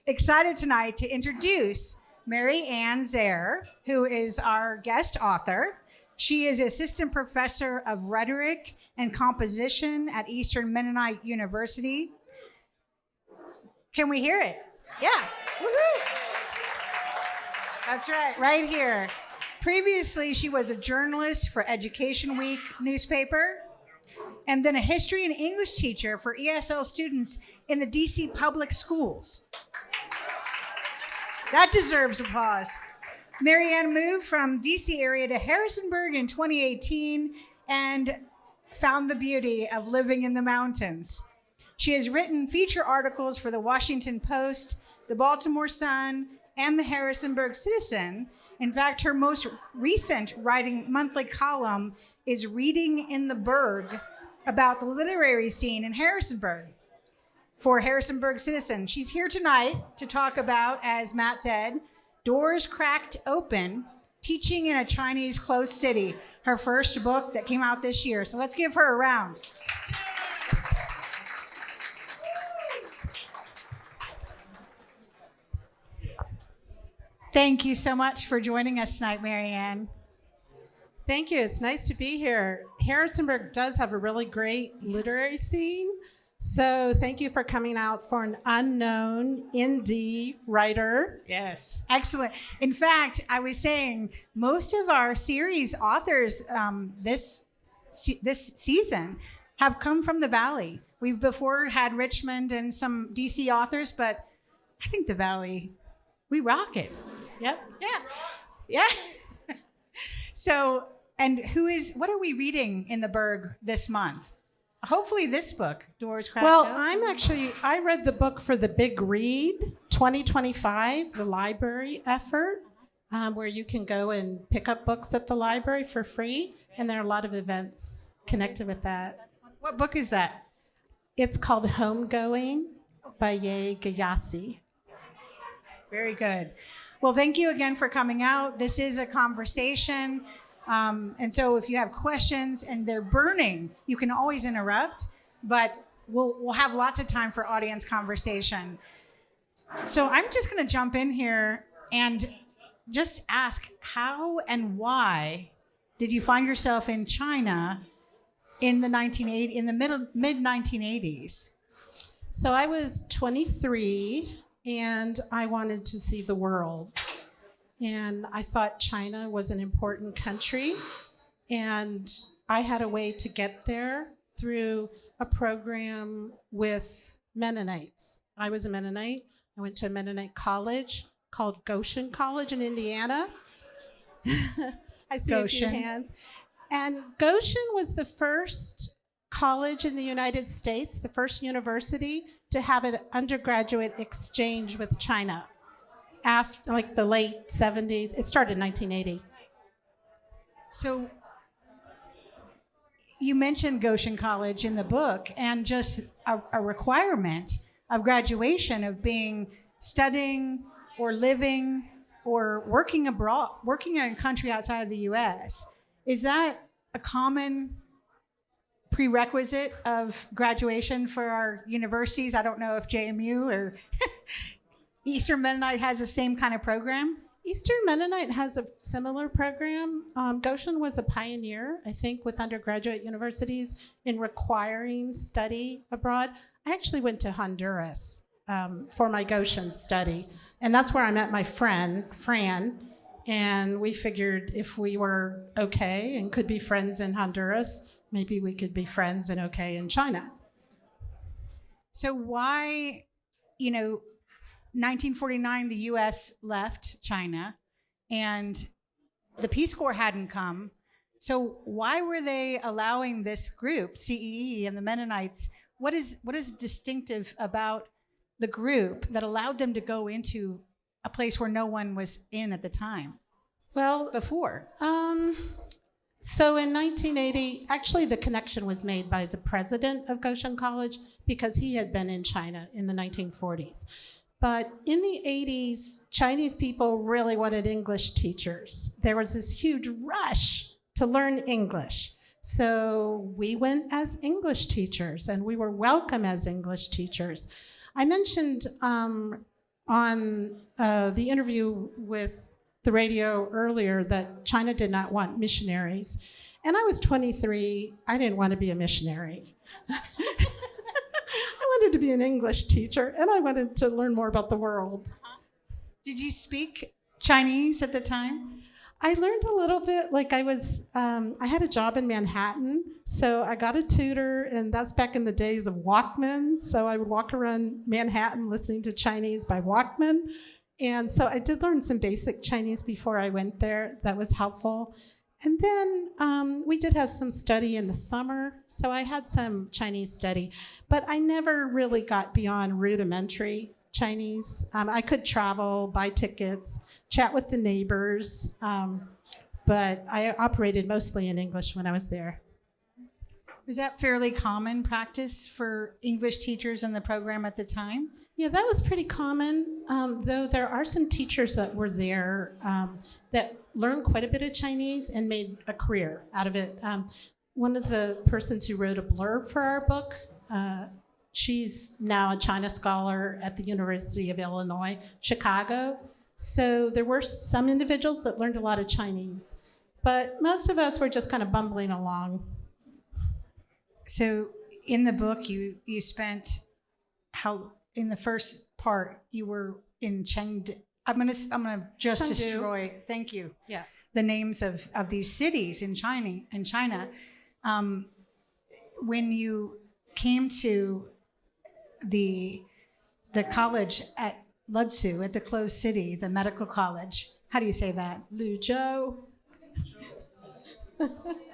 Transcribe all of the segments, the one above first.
excited tonight to introduce Mary Ann Zehr, who is our guest author. She is assistant professor of rhetoric and composition at Eastern Mennonite University. Can we hear it? Yeah. Woo-hoo. That's right here. Previously, she was a journalist for Education Week newspaper, and then a history and English teacher for ESL students in the DC public schools. That deserves applause. Mary Ann moved from DC area to Harrisonburg in 2018 and found the beauty of living in the mountains. She has written feature articles for the Washington Post, the Baltimore Sun, and the Harrisonburg Citizen. In fact, her most recent writing monthly column is Reading in the Burg, about the literary scene in Harrisonburg for Harrisonburg Citizen. She's here tonight to talk about, as Matt said, Doors Cracked Open, Teaching in a Chinese Closed City, her first book that came out this year. So let's give her a round. Thank you so much for joining us tonight, Mary Ann. Thank you. It's nice to be here. Harrisonburg does have a really great literary scene. So thank you for coming out for an unknown indie writer. Yes, excellent. In fact, I was saying most of our series authors this season have come from the Valley. We've before had Richmond and some DC authors, but I think the Valley, we rock it. Yep. Yeah. So, and what are we reading in the Berg this month? Hopefully this book, Doors Cracked Open. Well, I read the book for the Big Read 2025, the library effort, where you can go and pick up books at the library for free. And there are a lot of events connected with that. What book is that? It's called Homegoing by Ye Gayasi. Very good. Well, thank you again for coming out. This is a conversation. And so if you have questions and they're burning, you can always interrupt, but we'll have lots of time for audience conversation. So I'm just going to jump in here and just ask, how and why did you find yourself in China in the mid 1980s? So I was 23 and I wanted to see the world. And I thought China was an important country. And I had a way to get there through a program with Mennonites. I was a Mennonite. I went to a Mennonite college called Goshen College in Indiana. I see Goshen. A few hands. And Goshen was the first college in the United States, the first university to have an undergraduate exchange with China. After like the late 70s, it started in 1980. So you mentioned Goshen College in the book, and just a requirement of graduation of studying or living or working abroad, working in a country outside of the U.S. Is that a common prerequisite of graduation for our universities? I don't know if JMU or Eastern Mennonite has the same kind of program. Eastern Mennonite has a similar program. Goshen was a pioneer, I think, with undergraduate universities in requiring study abroad. I actually went to Honduras for my Goshen study, and that's where I met my friend, Fran, and we figured if we were okay and could be friends in Honduras, maybe we could be friends and okay in China. So why, 1949, the U.S. left China, and the Peace Corps hadn't come. So why were they allowing this group, CEE and the Mennonites? What is distinctive about the group that allowed them to go into a place where no one was in at the time? Well, before. So in 1980, actually the connection was made by the president of Goshen College because he had been in China in the 1940s. But in the 80s, Chinese people really wanted English teachers. There was this huge rush to learn English. So we went as English teachers, and we were welcome as English teachers. I mentioned on the interview with the radio earlier that China did not want missionaries. And I was 23. I didn't want to be a missionary. I wanted to be an English teacher, and I wanted to learn more about the world. Did you speak Chinese at the time? I learned a little bit. I had a job in Manhattan, so I got a tutor, and that's back in the days of Walkmans. So I would walk around Manhattan listening to Chinese by Walkman. And so I did learn some basic Chinese before I went there. That was helpful. And then we did have some study in the summer, so I had some Chinese study, but I never really got beyond rudimentary Chinese. I could travel, buy tickets, chat with the neighbors, but I operated mostly in English when I was there. Was that fairly common practice for English teachers in the program at the time? Yeah, that was pretty common, though there are some teachers that were there that learned quite a bit of Chinese and made a career out of it. One of the persons who wrote a blurb for our book, she's now a China scholar at the University of Illinois, Chicago. So there were some individuals that learned a lot of Chinese, but most of us were just kind of bumbling along. So in the book, you spent in the first part you were in Chengdu. I'm gonna just Chengdu. destroy. Thank you. Yeah. The names of these cities in China. When you came to the college at Lutzu, at the closed city, the medical college. How do you say that? Luzhou.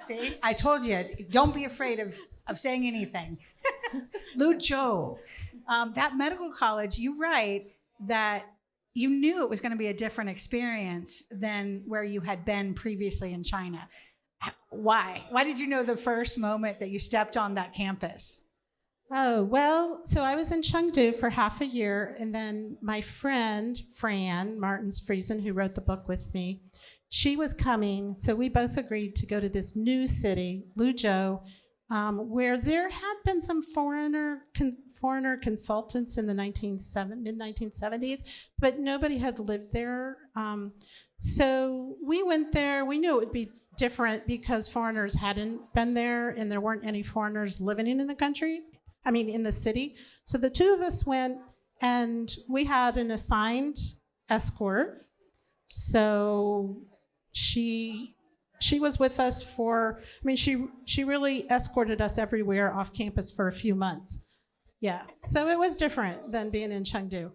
See, I told you, don't be afraid of saying anything. Luzhou. That medical college, you write that you knew it was going to be a different experience than where you had been previously in China. Why? Why did you know the first moment that you stepped on that campus? Oh, well, so I was in Chengdu for half a year, and then my friend, Fran Martins-Friesen, who wrote the book with me, she was coming, so we both agreed to go to this new city, Luzhou, where there had been some foreigner consultants in the mid-1970s, but nobody had lived there. So we went there. We knew it would be different because foreigners hadn't been there, and there weren't any foreigners living in the city. So the two of us went, and we had an assigned escort. So she was with us she really escorted us everywhere off campus for a few months. Yeah, so it was different than being in Chengdu.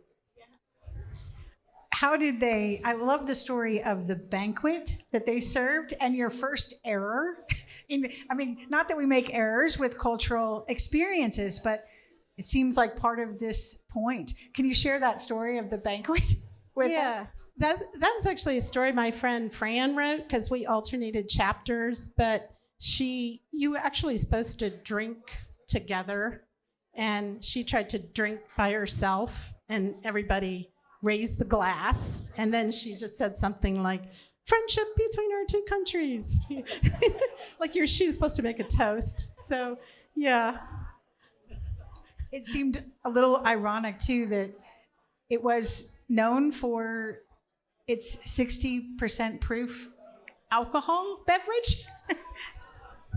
I love the story of the banquet that they served and your first error. Not that we make errors with cultural experiences, but it seems like part of this point. Can you share that story of the banquet with us? That was actually a story my friend Fran wrote because we alternated chapters, but you actually supposed to drink together, and she tried to drink by herself, and everybody raised the glass, and then she just said something like, "Friendship between our two countries." Like she was supposed to make a toast. So, yeah. It seemed a little ironic, too, that it was known for its 60% proof alcohol beverage.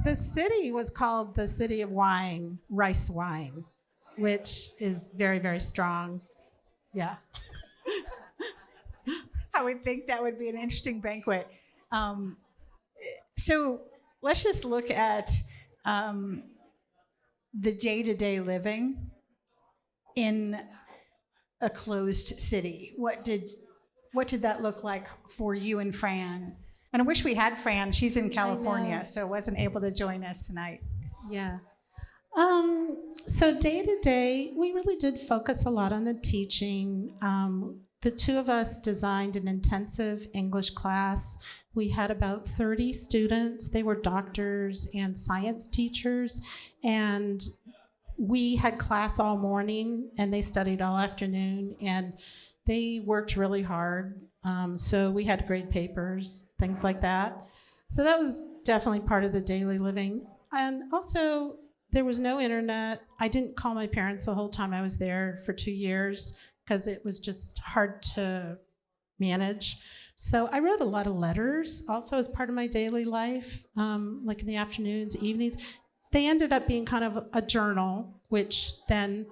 The city was called the City of Wine, rice wine, which is very, very strong. Yeah. I would think that would be an interesting banquet. So let's just look at the day-to-day living in a closed city. What did that look like for you and Fran? And I wish we had Fran. She's in California, so wasn't able to join us tonight. Yeah. So day to day, we really did focus a lot on the teaching. The two of us designed an intensive English class. We had about 30 students. They were doctors and science teachers. And we had class all morning, and they studied all afternoon. And they worked really hard. So we had grade papers, things like that. So that was definitely part of the daily living. And also, there was no internet. I didn't call my parents the whole time I was there for 2 years because it was just hard to manage. So I wrote a lot of letters also as part of my daily life, like in the afternoons, evenings. They ended up being kind of a journal, which then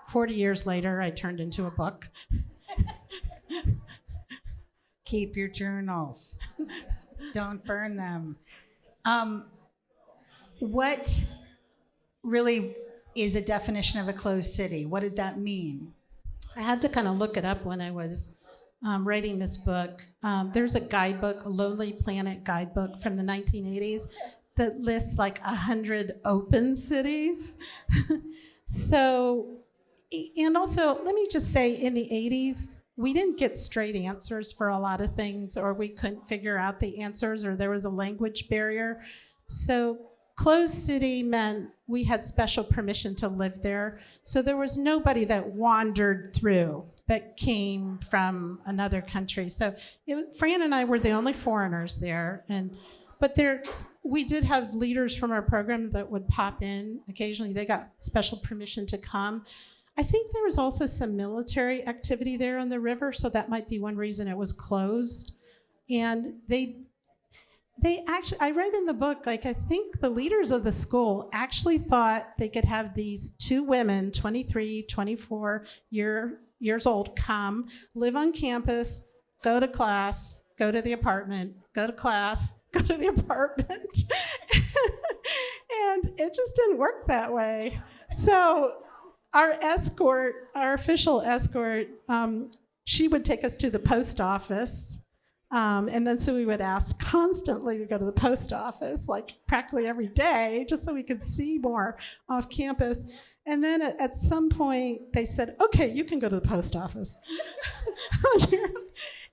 40 years later I turned into a book. Keep your journals. Don't burn them. What really is a definition of a closed city? What did that mean? I had to kind of look it up when I was writing this book. There's a guidebook, a Lonely Planet guidebook from the 1980s that lists like 100 open cities. So, and also, let me just say, in the 80s, we didn't get straight answers for a lot of things, or we couldn't figure out the answers, or there was a language barrier. So closed city meant we had special permission to live there. So there was nobody that wandered through that came from another country. So Fran and I were the only foreigners there. But we did have leaders from our program that would pop in occasionally. They got special permission to come. I think there was also some military activity there on the river, so that might be one reason it was closed. And they actually, I read in the book, like I think the leaders of the school actually thought they could have these two women, 23, 24 years old, come, live on campus, go to class, go to the apartment, go to class, go to the apartment. And it just didn't work that way. So our official escort, she would take us to the post office. And then so we would ask constantly to go to the post office, like practically every day, just so we could see more off campus. And then at some point they said, okay, you can go to the post office.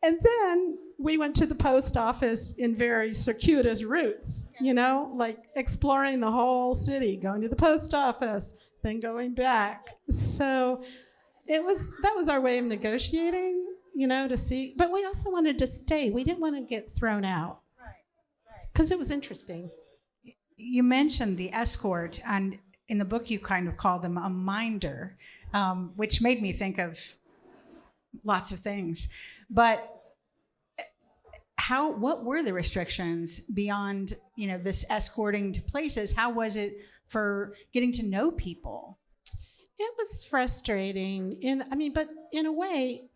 And then we went to the post office in very circuitous routes, like exploring the whole city, going to the post office, then going back. So that was our way of negotiating, to see. But we also wanted to stay. We didn't want to get thrown out because it was interesting. You mentioned the escort, and in the book you kind of call them a minder, which made me think of lots of things. But what were the restrictions beyond, this escorting to places? How was it for getting to know people? It was frustrating. But in a way,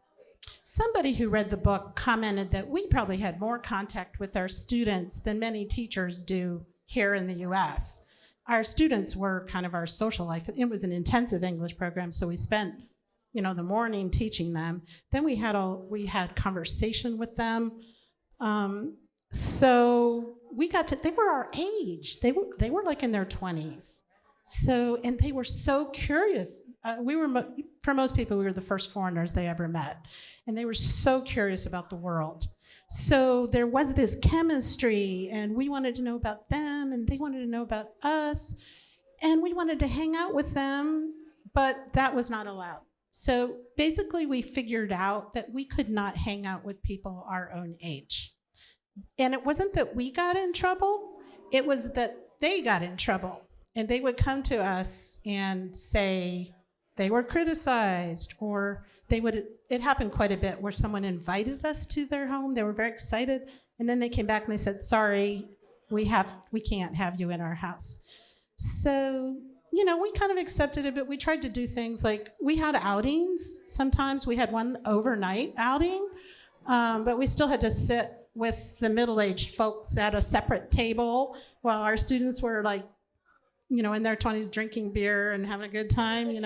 somebody who read the book commented that we probably had more contact with our students than many teachers do here in the U.S. Our students were kind of our social life. It was an intensive English program, so we spent, the morning teaching them. Then we had conversation with them. So they were our age. They were like in their 20s. So, and they were so curious. For most people, we were the first foreigners they ever met. And they were so curious about the world. So there was this chemistry, and we wanted to know about them, and they wanted to know about us. And we wanted to hang out with them, but that was not allowed. So basically, we figured out that we could not hang out with people our own age. And it wasn't that we got in trouble, it was that they got in trouble. And they would come to us and say they were criticized, or it happened quite a bit where someone invited us to their home. They were very excited. And then they came back and they said, sorry, we can't have you in our house. So, we kind of accepted it, but we tried to do things like we had outings. Sometimes we had one overnight outing, but we still had to sit with the middle-aged folks at a separate table while our students were like, in their 20s drinking beer and having a good time,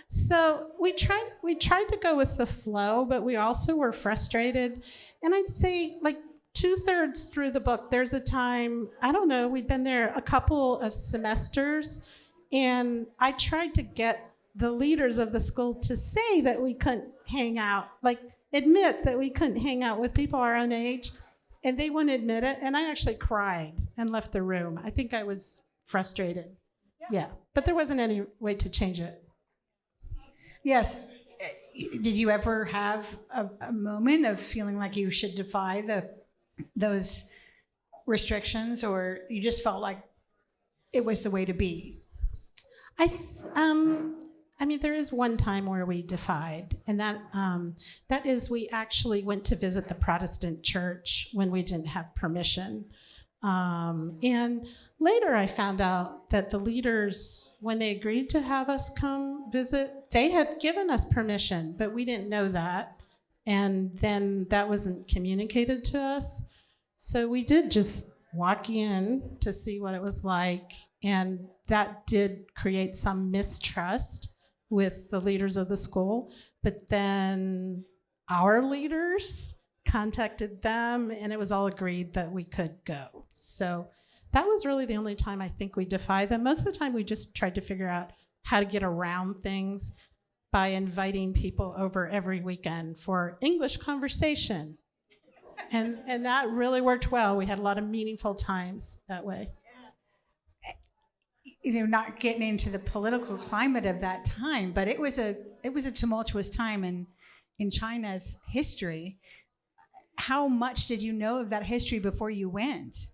So we tried to go with the flow, but we also were frustrated. And I'd say like 2/3 through the book, there's a time, we'd been there a couple of semesters, and I tried to get the leaders of the school to say that we couldn't hang out, like admit that we couldn't hang out with people our own age, and they wouldn't admit it. And I actually cried and left the room. I think I was frustrated. Yeah. But there wasn't any way to change it. Yes. Did you ever have a moment of feeling like you should defy those restrictions, or you just felt like it was the way to be? I I mean, there is one time where we defied, and that is we actually went to visit the Protestant church when we didn't have permission. And later I found out that the leaders, when they agreed to have us come visit, they had given us permission, but we didn't know that. And then that wasn't communicated to us. So we did just walk in to see what it was like. And that did create some mistrust with the leaders of the school. But then our leaders contacted them, and it was all agreed that we could go. So that was really the only time I think we defied them. Most of the time we just tried to figure out how to get around things by inviting people over every weekend for English conversation. And that really worked well. We had a lot of meaningful times that way. You know, not getting into the political climate of that time, but it was a tumultuous time in China's history. How much did you know of that history before you went?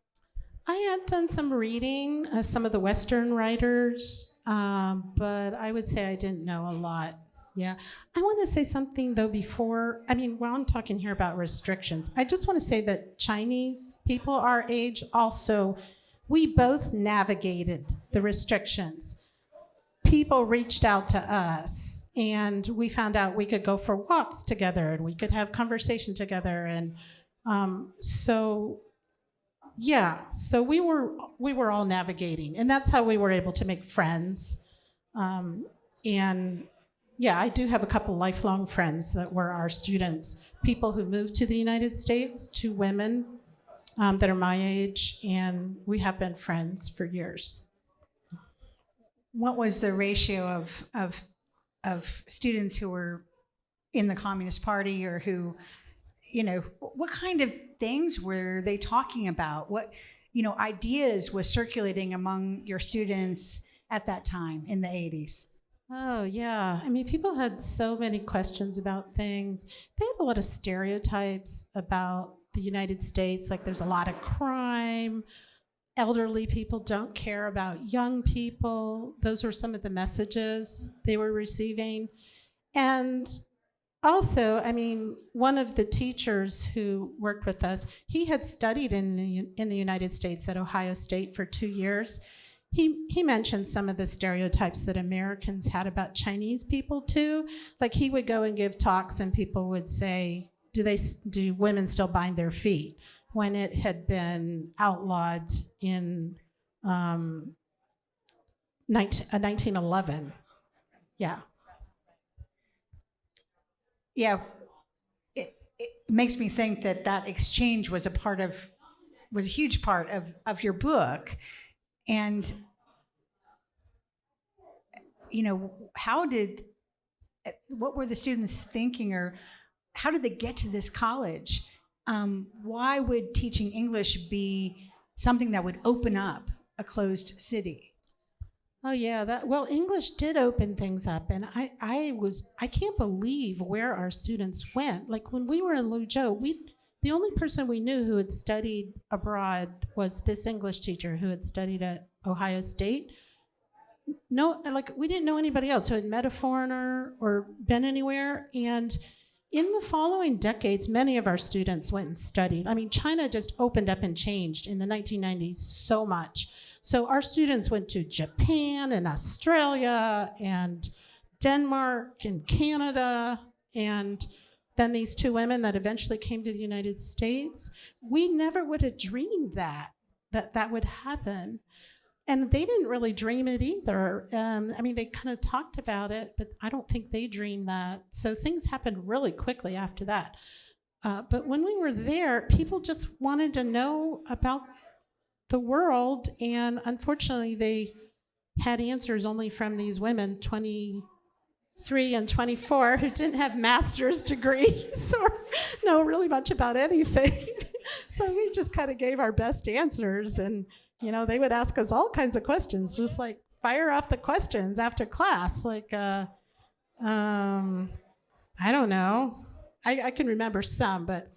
I had done some reading, some of the Western writers, but I would say I didn't know a lot. Yeah. I want to say something, though, before, while I'm talking here about restrictions, I just want to say that Chinese people our age also, we both navigated the restrictions. People reached out to us, and we found out we could go for walks together, and we could have conversation together, and so we were all navigating, and that's how we were able to make friends. I do have a couple lifelong friends that were our students, people who moved to the United States, 2 women that are my age, and we have been friends for years. What was the ratio of students who were in the Communist Party, or who, what kind of things were they talking about? What, ideas was circulating among your students at that time in the 80s? Oh, yeah. People had so many questions about things. They had a lot of stereotypes about the United States, like there's a lot of crime. Elderly people don't care about young people. Those were some of the messages they were receiving. And also, one of the teachers who worked with us, he had studied in the United States at Ohio State for 2 years. He mentioned some of the stereotypes that Americans had about Chinese people too. Like he would go and give talks, and people would say, do women still bind their feet? When it had been outlawed in 1911. Yeah. Yeah. It makes me think that exchange was a huge part of your book. And, what were the students thinking, or how did they get to this college? Why would teaching English be something that would open up a closed city? Oh yeah, English did open things up, and I can't believe where our students went. Like when we were in Luzhou, the only person we knew who had studied abroad was this English teacher who had studied at Ohio State. No, we didn't know anybody else who had met a foreigner or been anywhere. And in the following decades, many of our students went and studied. China just opened up and changed in the 1990s so much. So our students went to Japan and Australia and Denmark and Canada, and then these 2 women that eventually came to the United States. We never would have dreamed that would happen. And they didn't really dream it either. They kind of talked about it, but I don't think they dreamed that. So things happened really quickly after that. But when we were there, people just wanted to know about the world. And unfortunately, they had answers only from these women, 23 and 24, who didn't have master's degrees or know really much about anything. So we just kind of gave our best answers, and they would ask us all kinds of questions, just like fire off the questions after class. Like, I don't know. I can remember some, but.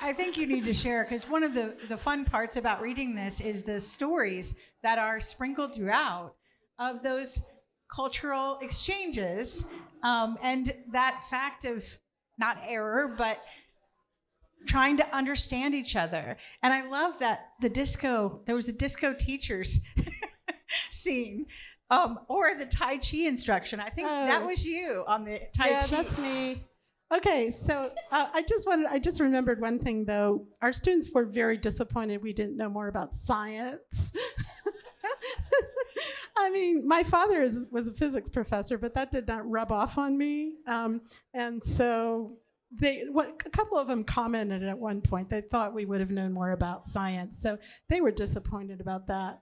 I think you need to share, because one of the fun parts about reading this is the stories that are sprinkled throughout of those cultural exchanges, and that fact of not error, but trying to understand each other. And I love that there was a disco teachers scene, or the Tai Chi instruction. I think that was you on the Tai Chi. Yeah, that's me. Okay, so I just remembered one thing though. Our students were very disappointed we didn't know more about science. I mean, my father was a physics professor, but that did not rub off on me. And so a couple of them commented at one point, they thought we would have known more about science. So they were disappointed about that.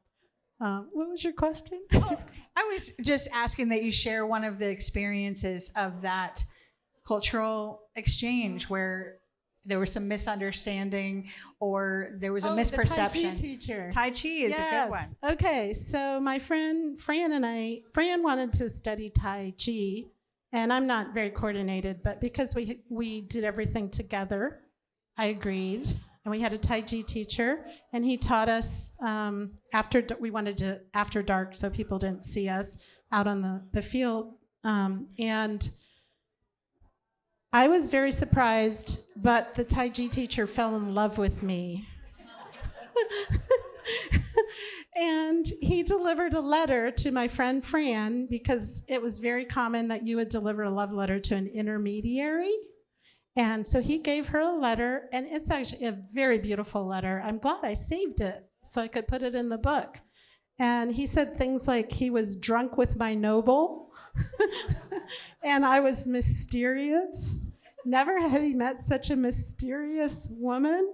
What was your question? I was just asking that you share one of the experiences of that cultural exchange where there was some misunderstanding or there was a misperception. The Tai Chi teacher. Tai Chi is a good one. Okay, so my friend Fran Fran wanted to study Tai Chi, and I'm not very coordinated, but because we did everything together, I agreed. And we had a Tai Chi teacher, and he taught us we wanted to after dark so people didn't see us out on the field. And I was very surprised, but the Tai Chi teacher fell in love with me. And he delivered a letter to my friend Fran, because it was very common that you would deliver a love letter to an intermediary. And so he gave her a letter, and it's actually a very beautiful letter. I'm glad I saved it so I could put it in the book. And he said things like he was drunk with my noble, and I was mysterious. Never had he met such a mysterious woman.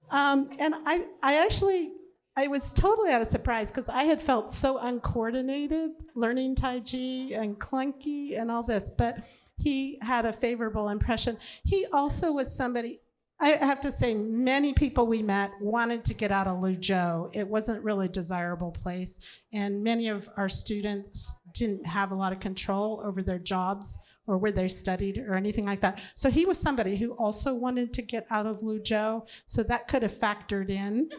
And I was totally out of surprise because I had felt so uncoordinated learning Tai Chi and clunky and all this, but he had a favorable impression. He also was somebody, I have to say, many people we met wanted to get out of Luzhou. It wasn't really a desirable place, and many of our students didn't have a lot of control over their jobs or where they studied or anything like that. So he was somebody who also wanted to get out of Luzhou, so that could have factored in.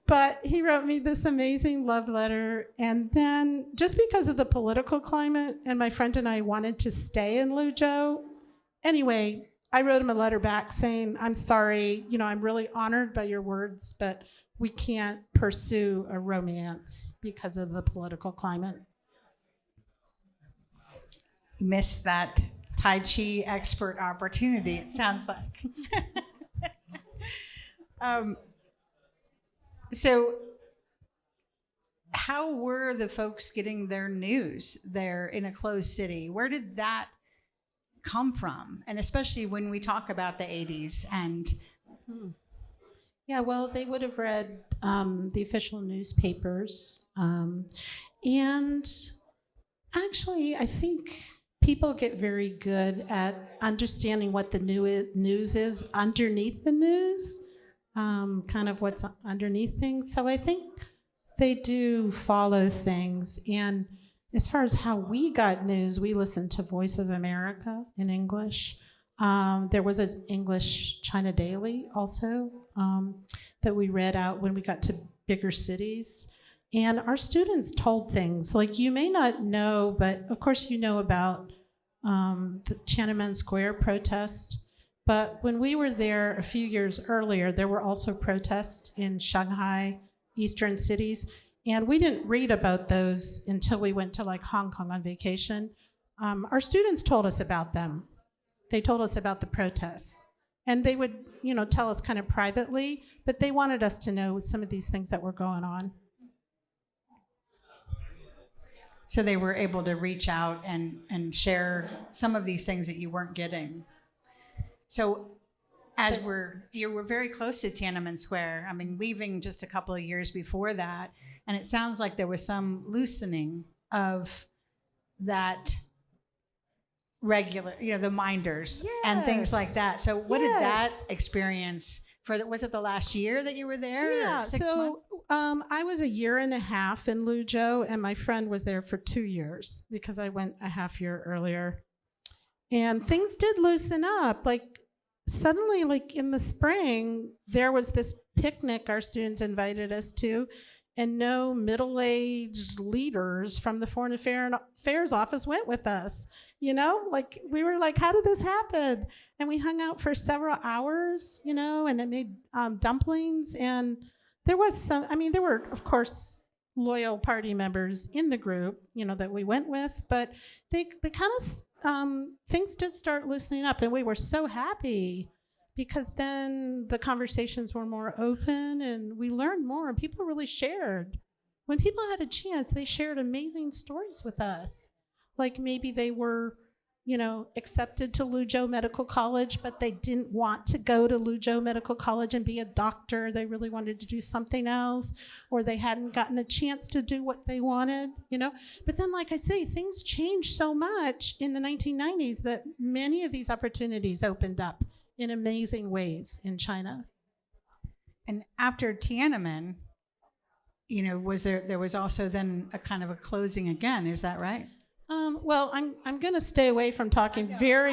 But he wrote me this amazing love letter, and then just because of the political climate, and my friend and I wanted to stay in Luzhou, anyway, I wrote him a letter back saying, I'm sorry, I'm really honored by your words, but we can't pursue a romance because of the political climate. You missed that Tai Chi expert opportunity, it sounds like. So how were the folks getting their news there in a closed city? Where did that come from? And especially when we talk about the 80s and... Yeah, well, they would have read the official newspapers. And actually, I think people get very good at understanding what the news is underneath the news. Kind of what's underneath things. So I think they do follow things. And as far as how we got news, we listened to Voice of America in English. There was an English China Daily also that we read out when we got to bigger cities. And our students told things like, you may not know, but of course you know about the Tiananmen Square protest. But when we were there a few years earlier, there were also protests in Shanghai, eastern cities, and we didn't read about those until we went to like Hong Kong on vacation. Our students told us about them. They told us about the protests, and they would, tell us kind of privately, but they wanted us to know some of these things that were going on. So they were able to reach out and share some of these things that you weren't getting. So you were very close to Tiananmen Square, leaving just a couple of years before that, and it sounds like there was some loosening of that regular, the minders and things like that. So what did that experience was it the last year that you were there? Yeah, or 6 months? I was a year and a half in Luzhou, and my friend was there for 2 years because I went a half year earlier. And things did loosen up. Suddenly, in the spring, there was this picnic our students invited us to, and no middle-aged leaders from the Foreign Affairs Office went with us. Like we were like, how did this happen? And we hung out for several hours, and I made dumplings. And there were, of course, loyal party members in the group, that we went with, but they kind of, things did start loosening up, and we were so happy because then the conversations were more open and we learned more, and people really shared. When people had a chance, they shared amazing stories with us. Like maybe they were, accepted to Luzhou Medical College, but they didn't want to go to Luzhou Medical College and be a doctor. They really wanted to do something else, or they hadn't gotten a chance to do what they wanted, But then, like I say, things changed so much in the 1990s that many of these opportunities opened up in amazing ways in China. And after Tiananmen, there was also then a kind of a closing again. Is that right? Well, I'm going to stay away from talking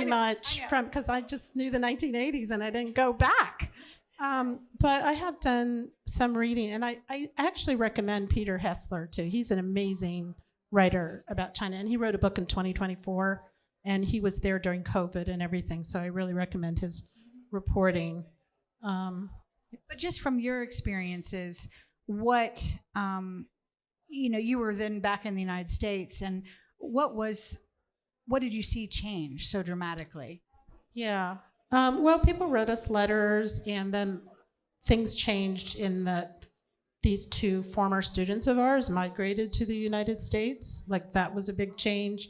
much because I just knew the 1980s and I didn't go back. But I have done some reading, and I actually recommend Peter Hessler too. He's an amazing writer about China, and he wrote a book in 2024, and he was there during COVID and everything. So I really recommend his reporting. But just from your experiences, what you were then back in the United States, and what did you see change so dramatically? Yeah. Well, people wrote us letters, and then things changed in that these two former students of ours migrated to the United States. Like that was a big change.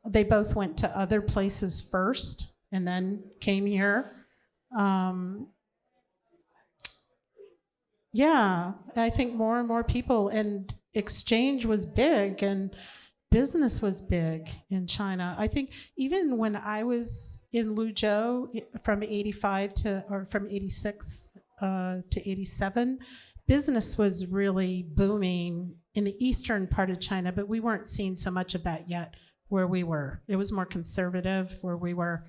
They both went to other places first and then came here. Yeah, I think more and more people, and exchange was big, and business was big in China. I think even when I was in Luzhou from 86 to 87, business was really booming in the eastern part of China, but we weren't seeing so much of that yet where we were. It was more conservative where we were.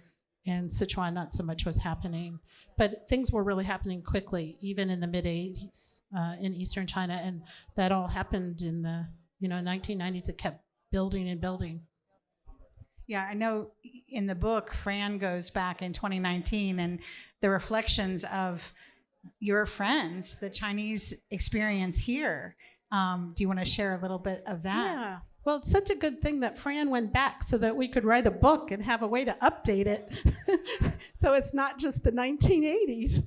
In Sichuan, not so much was happening, but things were really happening quickly, even in the mid-'80s in eastern China, and that all happened in the 1990s. It kept building and building. Yeah, I know in the book, Fran goes back in 2019, and the reflections of your friends, the Chinese experience here. Do you want to share a little bit of that? Yeah. Well, it's such a good thing that Fran went back so that we could write a book and have a way to update it. So it's not just the 1980s.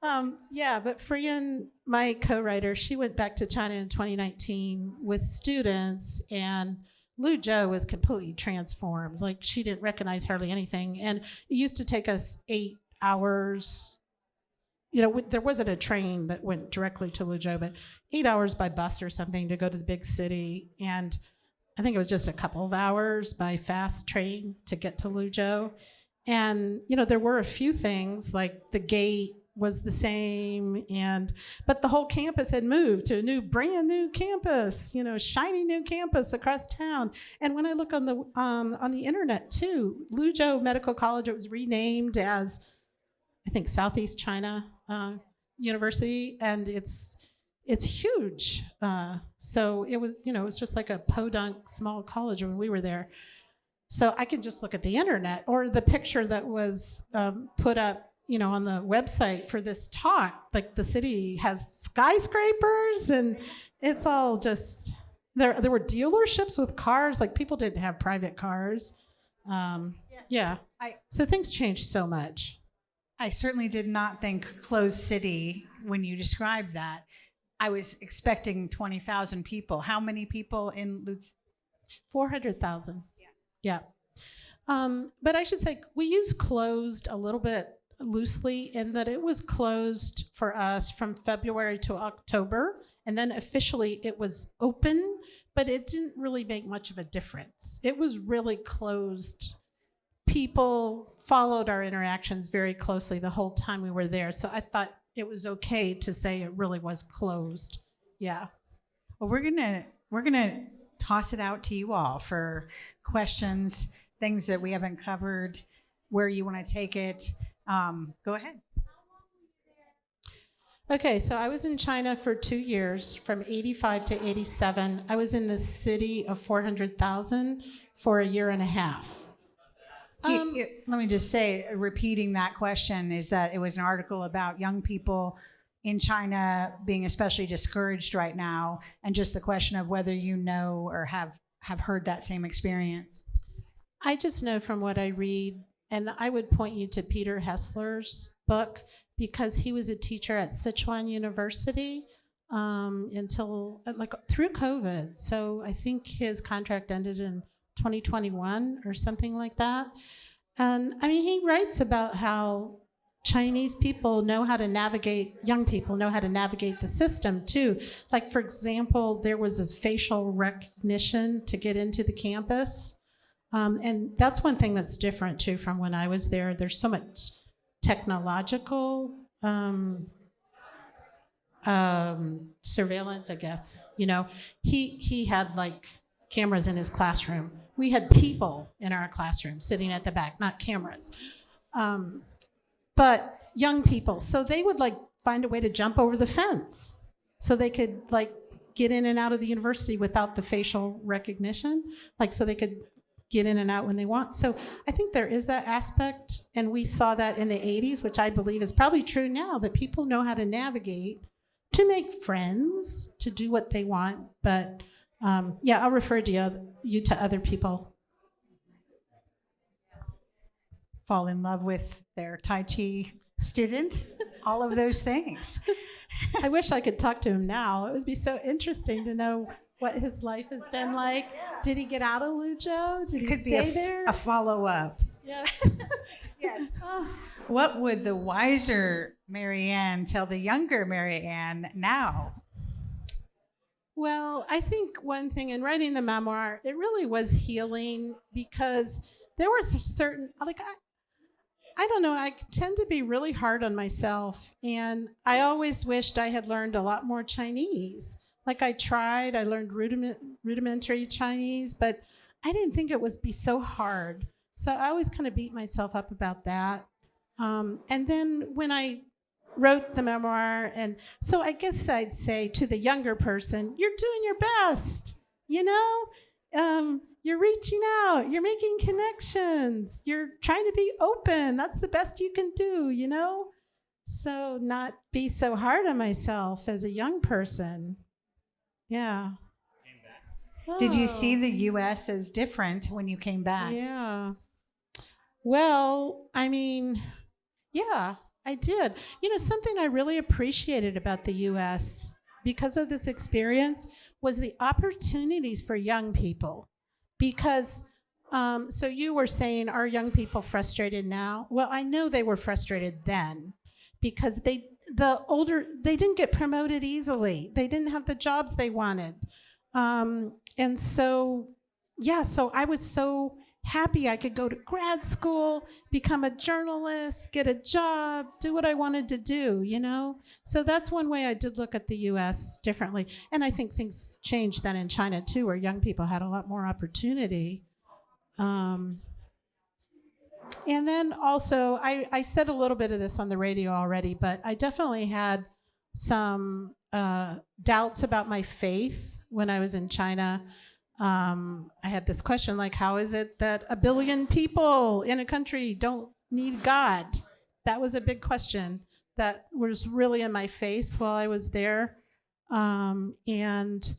But Fran, my co-writer, she went back to China in 2019 with students, and Luzhou was completely transformed. Like she didn't recognize hardly anything. And it used to take us 8 hours. There wasn't a train that went directly to Luzhou, but 8 hours by bus or something to go to the big city. And I think it was just a couple of hours by fast train to get to Luzhou. And, there were a few things, like the gate was the same, but the whole campus had moved to a brand new campus, shiny new campus across town. And when I look on the internet too, Luzhou Medical College, it was renamed as, I think, Southeast China University, and it's huge. So it was, it was just like a podunk small college when we were there. So I could just look at the internet or the picture that was put up, on the website for this talk. Like the city has skyscrapers, and it's all just there were dealerships with cars. Like people didn't have private cars. So things changed so much. I certainly did not think closed city when you described that. I was expecting 20,000 people. How many people in Lutz? 400,000. Yeah. But I should say we use closed a little bit loosely in that it was closed for us from February to October, and then officially it was open, but it didn't really make much of a difference. It was really closed. People followed our interactions very closely the whole time we were there. So I thought it was okay to say it really was closed. Yeah. Well, we're gonna toss it out to you all for questions, things that we haven't covered, where you want to take it. Go ahead. Okay, so I was in China for 2 years, from 85 to 87. I was in the city of 400,000 for a year and a half. Let me just say, repeating that question, is that it was an article about young people in China being especially discouraged right now, and just the question of whether you know or have heard that same experience. I just know from what I read, and I would point you to Peter Hessler's book, because he was a teacher at Sichuan University until through COVID. So I think his contract ended in 2021 or something like that. And I mean, he writes about how Chinese people know how to navigate, young people know how to navigate the system too. Like, for example, there was a facial recognition to get into the campus. And that's one thing that's different too from when I was there. There's so much technological surveillance, I guess. You know, he had like cameras in his classroom. We had people in our classroom sitting at the back, not cameras. But young people, so they would like find a way to jump over the fence so they could like get in and out of the university without the facial recognition, like so they could get in and out when they want. So I think there is that aspect, and we saw that in the 80s, which I believe is probably true now, that people know how to navigate, to make friends, to do what they want. But yeah, I'll refer you to other people. Fall in love with their Tai Chi student, all of those things. I wish I could talk to him now. It would be so interesting to know what his life has been like. Did he get out of Luzhou? Did he stay there? A follow-up. Yes. Yes. What would the wiser Marianne tell the younger Marianne now? Well, I think one thing in writing the memoir, it really was healing, because there were certain, like, I don't know, I tend to be really hard on myself, and I always wished I had learned a lot more Chinese. Like, I learned rudimentary Chinese, but I didn't think it would be so hard. So I always kind of beat myself up about that. And then when I wrote the memoir, and so I guess I'd say to the younger person, you're doing your best, you know? You're reaching out, you're making connections, you're trying to be open. That's the best you can do, you know? So not be so hard on myself as a young person. Yeah. Did you see the U.S. as different when you came back? Yeah. Well, I mean, yeah, I did. You know, something I really appreciated about the U.S. because of this experience was the opportunities for young people. Because, so you were saying, are young people frustrated now? Well, I know they were frustrated then, because they didn't get promoted easily. They didn't have the jobs they wanted. And so, yeah, so I was so happy I could go to grad school, become a journalist, get a job, do what I wanted to do, you know? So that's one way I did look at the US differently. And I think things changed then in China too, where young people had a lot more opportunity. And then also, I said a little bit of this on the radio already, but I definitely had some doubts about my faith when I was in China. I had this question, like, how is it that 1 billion people in a country don't need God? That was a big question that was really in my face while I was there. And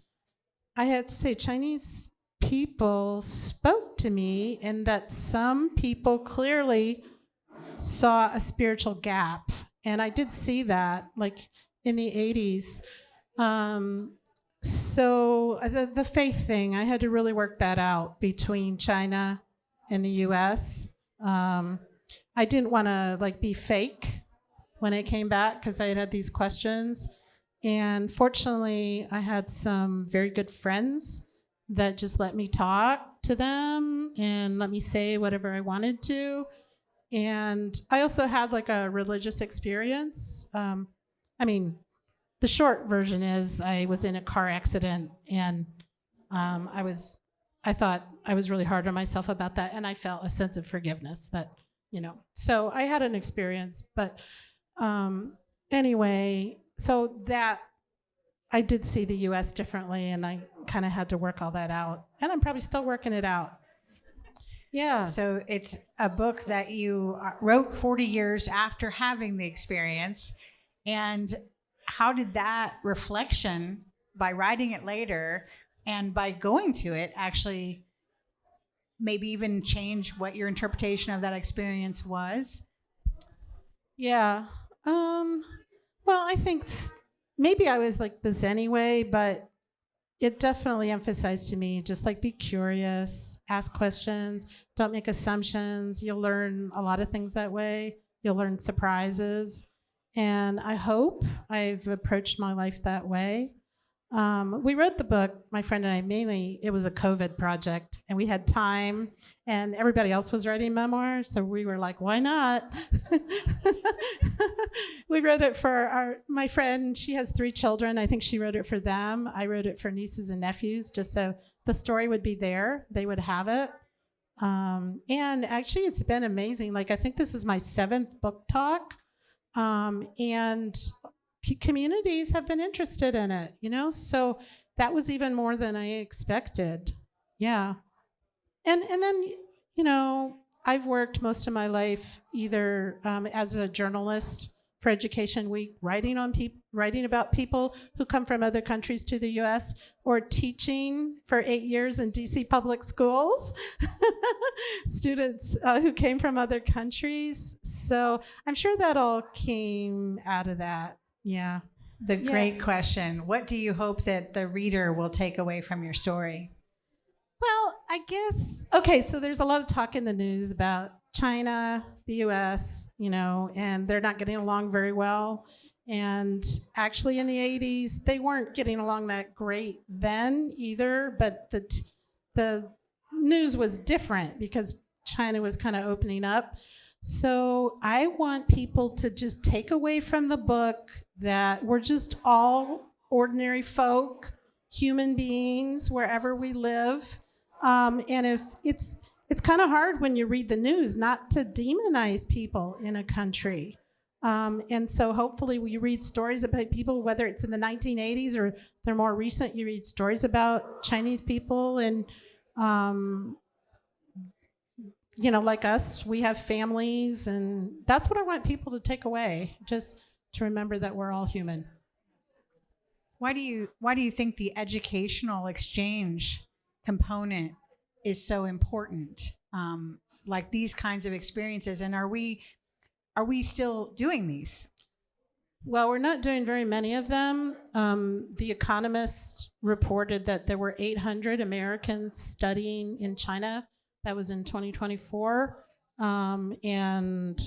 I had to say, Chinese people spoke to me, and that some people clearly saw a spiritual gap. And I did see that, like, in the 80s. So the faith thing, I had to really work that out between China and the U.S. I didn't want to like be fake when I came back, because I had these questions. And fortunately, I had some very good friends that just let me talk to them and let me say whatever I wanted to. And I also had like a religious experience. The short version is I was in a car accident, and I thought I was really hard on myself about that, and I felt a sense of forgiveness that, you know. So I had an experience, but anyway, so that I did see the U.S. differently, and I kind of had to work all that out. And I'm probably still working it out. Yeah. So it's a book that you wrote 40 years after having the experience. And how did that reflection, by writing it later and by going to it, actually maybe even change what your interpretation of that experience was? Yeah. Well, I think maybe I was like this anyway, but it definitely emphasized to me just like be curious, ask questions, don't make assumptions. You'll learn a lot of things that way. You'll learn surprises. And I hope I've approached my life that way. We wrote the book, my friend and I, mainly it was a COVID project, and we had time, and everybody else was writing memoirs, so we were like, why not? We wrote it for my friend. She has 3 children. I think she wrote it for them. I wrote it for nieces and nephews, just so the story would be there. They would have it. And actually, it's been amazing. Like, I think this is my 7th book talk, and communities have been interested in it, so that was even more than I expected. Yeah. And then I've worked most of my life either as a journalist for Education Week, writing about people who come from other countries to the US, or teaching for 8 years in DC public schools, students who came from other countries. So I'm sure that all came out of that. Yeah. The great question. What do you hope that the reader will take away from your story? Well, I guess, okay, so there's a lot of talk in the news about China, the US, and they're not getting along very well. And actually in the 80s, they weren't getting along that great then either, but the news was different because China was kind of opening up. So I want people to just take away from the book that we're just all ordinary folk, human beings, wherever we live. And if it's kind of hard when you read the news not to demonize people in a country. And so hopefully we read stories about people, whether it's in the 1980s or they're more recent, you read stories about Chinese people and like us, we have families, and that's what I want people to take away, just to remember that we're all human. Why do you think the educational exchange component is so important? Like these kinds of experiences, and are we still doing these? Well, we're not doing very many of them. The Economist reported that there were 800 Americans studying in China. That was in 2024. And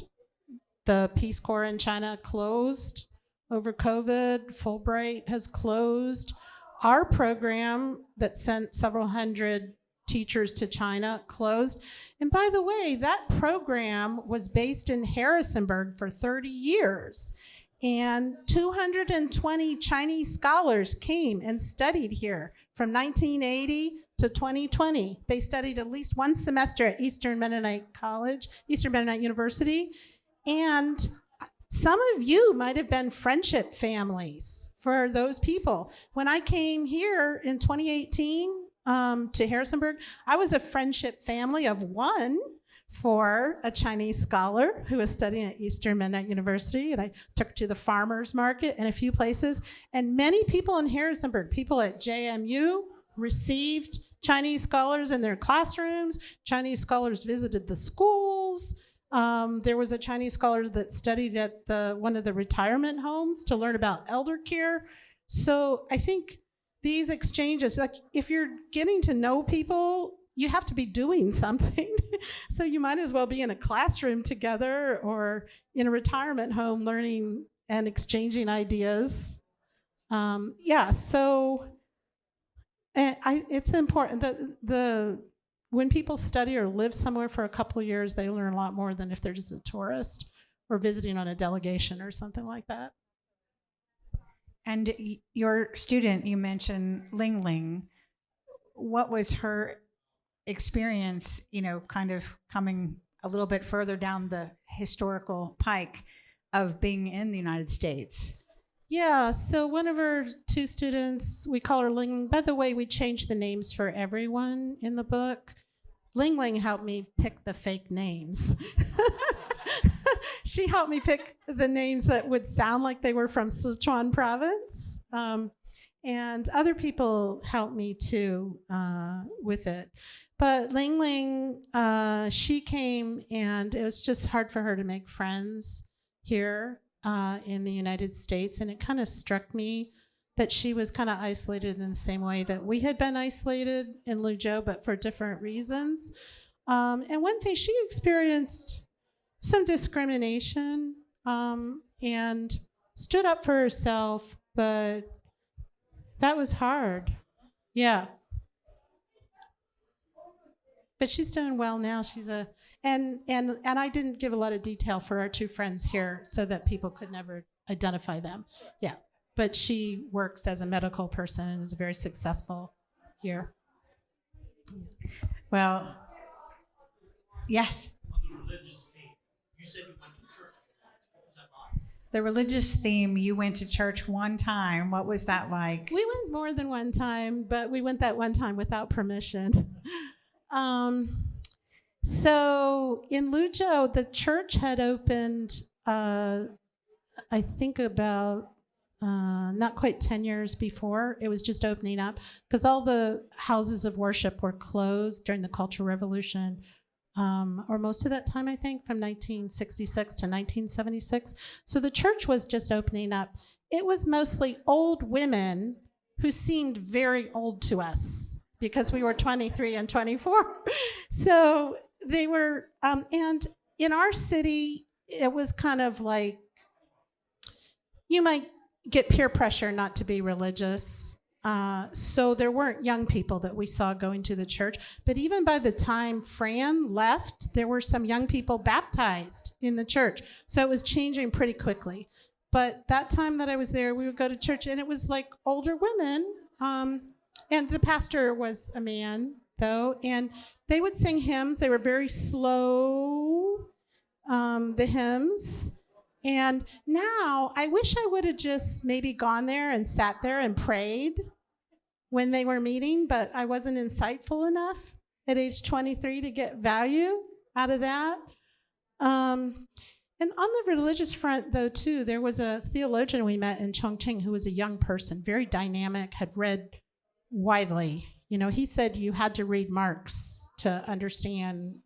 the Peace Corps in China closed over COVID. Fulbright has closed. Our program that sent several hundred teachers to China closed. And by the way, that program was based in Harrisonburg for 30 years. And 220 Chinese scholars came and studied here from 1980 to 2020. They studied at least one semester at Eastern Mennonite University. And some of you might have been friendship families for those people. When I came here in 2018 to Harrisonburg, I was a friendship family of one for a Chinese scholar who was studying at Eastern Mennonite University, and I took her to the farmers market and a few places. And many people in Harrisonburg, people at JMU, received Chinese scholars in their classrooms. Chinese scholars visited the schools. There was a Chinese scholar that studied at one of the retirement homes to learn about elder care. So I think these exchanges, like if you're getting to know people, you have to be doing something. So you might as well be in a classroom together or in a retirement home learning and exchanging ideas. So it's important that when people study or live somewhere for a couple of years, they learn a lot more than if they're just a tourist or visiting on a delegation or something like that. And your student, you mentioned Ling Ling. What was her experience, kind of coming a little bit further down the historical pike of being in the United States? Yeah, so one of our two students, we call her Ling Ling. By the way, we changed the names for everyone in the book. Ling Ling helped me pick the fake names. She helped me pick the names that would sound like they were from Sichuan province. And other people helped me too with it. But Ling Ling, she came, and it was just hard for her to make friends here in the United States. And it kind of struck me that she was kind of isolated in the same way that we had been isolated in Luzhou, but for different reasons. And one thing, she experienced some discrimination and stood up for herself, but that was hard. Yeah. But she's doing well now. She's and I didn't give a lot of detail for our two friends here so that people could never identify them. Yeah. But she works as a medical person and is very successful here. Well, yes. On the religious theme, you said you went to church. What was that like? The religious theme, you went to church one time. What was that like? We went more than one time, but we went that one time without permission. So in Luzhou, the church had opened, I think about not quite 10 years before. It was just opening up because all the houses of worship were closed during the Cultural Revolution, or most of that time, I think, from 1966 to 1976. So the church was just opening up. It was mostly old women who seemed very old to us because we were 23 and 24. So they were, and in our city, it was kind of like, you might get peer pressure not to be religious. So there weren't young people that we saw going to the church. But even by the time Fran left, there were some young people baptized in the church. So it was changing pretty quickly. But that time that I was there, we would go to church, and it was like older women. And the pastor was a man, though. And they would sing hymns. They were very slow, the hymns. And now, I wish I would have just maybe gone there and sat there and prayed when they were meeting, but I wasn't insightful enough at age 23 to get value out of that. And on the religious front, though, too, there was a theologian we met in Chongqing who was a young person, very dynamic, had read widely. You know, he said you had to read Marx to understand.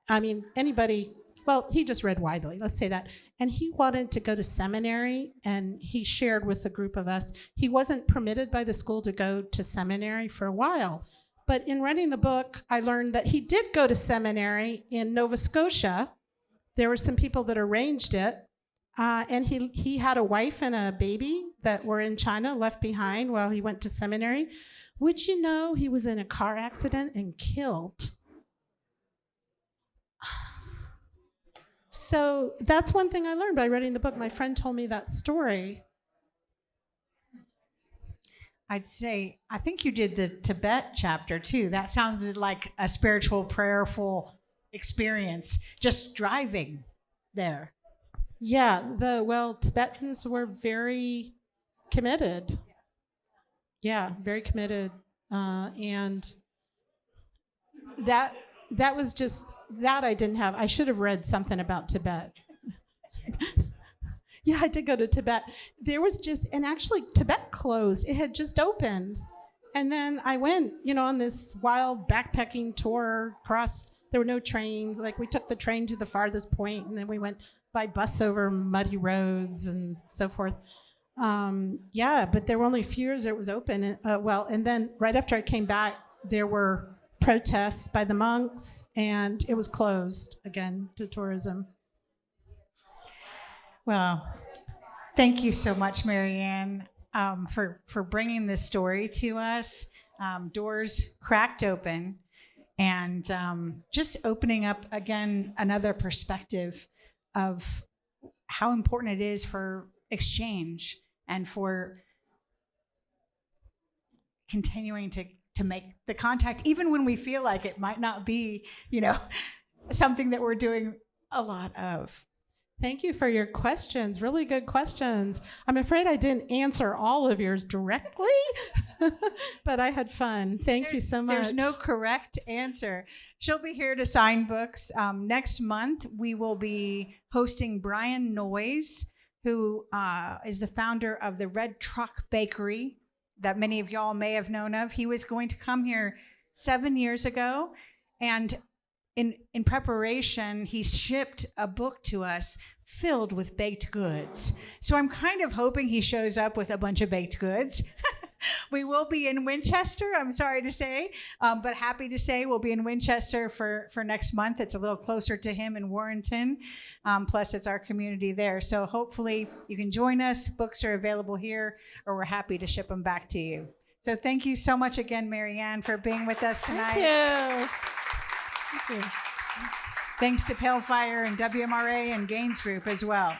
I mean, anybody... Well, he just read widely, let's say that. And he wanted to go to seminary, and he shared with a group of us. He wasn't permitted by the school to go to seminary for a while. But in writing the book, I learned that he did go to seminary in Nova Scotia. There were some people that arranged it. And he had a wife and a baby that were in China, left behind while he went to seminary. Would you know he was in a car accident and killed? So that's one thing I learned by reading the book. My friend told me that story. I'd say, I think you did the Tibet chapter too. That sounded like a spiritual, prayerful experience, just driving there. Yeah, Tibetans were very committed. Yeah, very committed. And that was just... That I didn't have. I should have read something about Tibet. Yeah, I did go to Tibet. There was just, and actually Tibet closed. It had just opened. And then I went, on this wild backpacking tour across, there were no trains. Like we took the train to the farthest point, and then we went by bus over muddy roads and so forth. Yeah, but there were only a few years it was open. And then right after I came back, there were protests by the monks, and it was closed again to tourism. Well, thank you so much, Marianne, for bringing this story to us. Doors cracked open, and just opening up again another perspective of how important it is for exchange and for continuing to make the contact, even when we feel like it might not be, something that we're doing a lot of. Thank you for your questions. Really good questions. I'm afraid I didn't answer all of yours directly, but I had fun. Thank you so much. There's no correct answer. She'll be here to sign books. Next month, we will be hosting Brian Noyes, who is the founder of the Red Truck Bakery that many of y'all may have known of. He was going to come here 7 years ago, and in preparation, he shipped a book to us filled with baked goods. So I'm kind of hoping he shows up with a bunch of baked goods. We will be in Winchester, I'm sorry to say, but happy to say we'll be in Winchester for next month. It's a little closer to him in Warrenton, plus it's our community there. So hopefully you can join us. Books are available here, or we're happy to ship them back to you. So thank you so much again, Marianne, for being with us tonight. Thank you. Thank you. Thanks to Pale Fire and WMRA and Gaines Group as well.